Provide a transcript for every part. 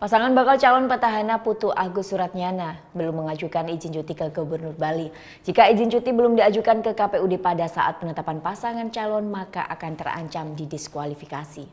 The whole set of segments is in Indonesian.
Pasangan bakal calon petahana Putu Agus Suratnyana belum mengajukan izin cuti ke Gubernur Bali. Jika izin cuti belum diajukan ke KPUD pada saat penetapan pasangan calon, maka akan terancam didiskualifikasi.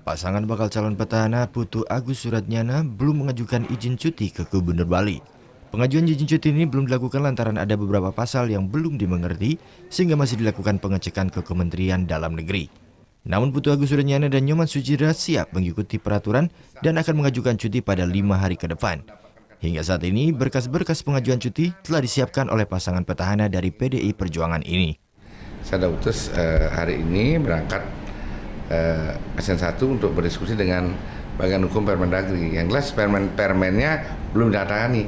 Pasangan bakal calon petahana Putu Agus Suratnyana belum mengajukan izin cuti ke Gubernur Bali. Pengajuan izin cuti ini belum dilakukan lantaran ada beberapa pasal yang belum dimengerti sehingga masih dilakukan pengecekan ke Kementerian Dalam Negeri. Namun Putu Agus Suratnyana dan Nyoman Sujira siap mengikuti peraturan dan akan mengajukan cuti pada 5 hari ke depan. Hingga saat ini berkas-berkas pengajuan cuti telah disiapkan oleh pasangan petahana dari PDI Perjuangan ini. Saya sudah utus hari ini berangkat ASN 1 untuk berdiskusi dengan bagian hukum Permendagri. Yang jelas permennya belum ditandatangani,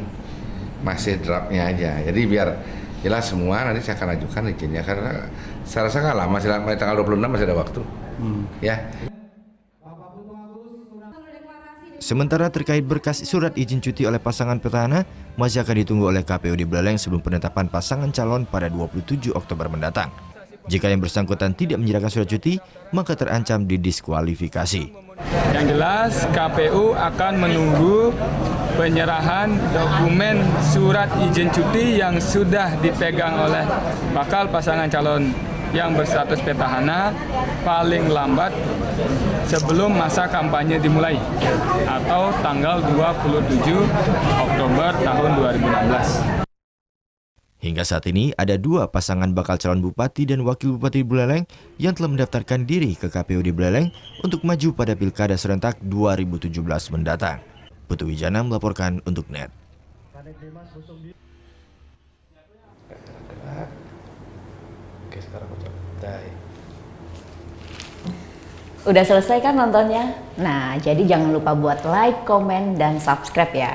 masih draftnya aja. Jadi biar jelas semua nanti saya akan ajukan izinnya karena saya rasa nggak lama, masih tanggal 26 masih ada waktu. Ya. Sementara terkait berkas surat izin cuti oleh pasangan petahana masih akan ditunggu oleh KPUD Buleleng sebelum penetapan pasangan calon pada 27 Oktober mendatang. Jika yang bersangkutan tidak menyerahkan surat cuti, maka terancam didiskualifikasi. Yang jelas KPU akan menunggu penyerahan dokumen surat izin cuti yang sudah dipegang oleh bakal pasangan calon yang berstatus petahana paling lambat sebelum masa kampanye dimulai atau tanggal 27 Oktober tahun 2016. Hingga saat ini ada 2 pasangan bakal calon bupati dan wakil bupati Buleleng yang telah mendaftarkan diri ke KPUD Buleleng untuk maju pada Pilkada serentak 2017 mendatang. Putu Wijana melaporkan untuk NET. Udah selesai kan nontonnya? Nah, jadi jangan lupa buat like, komen, dan subscribe ya.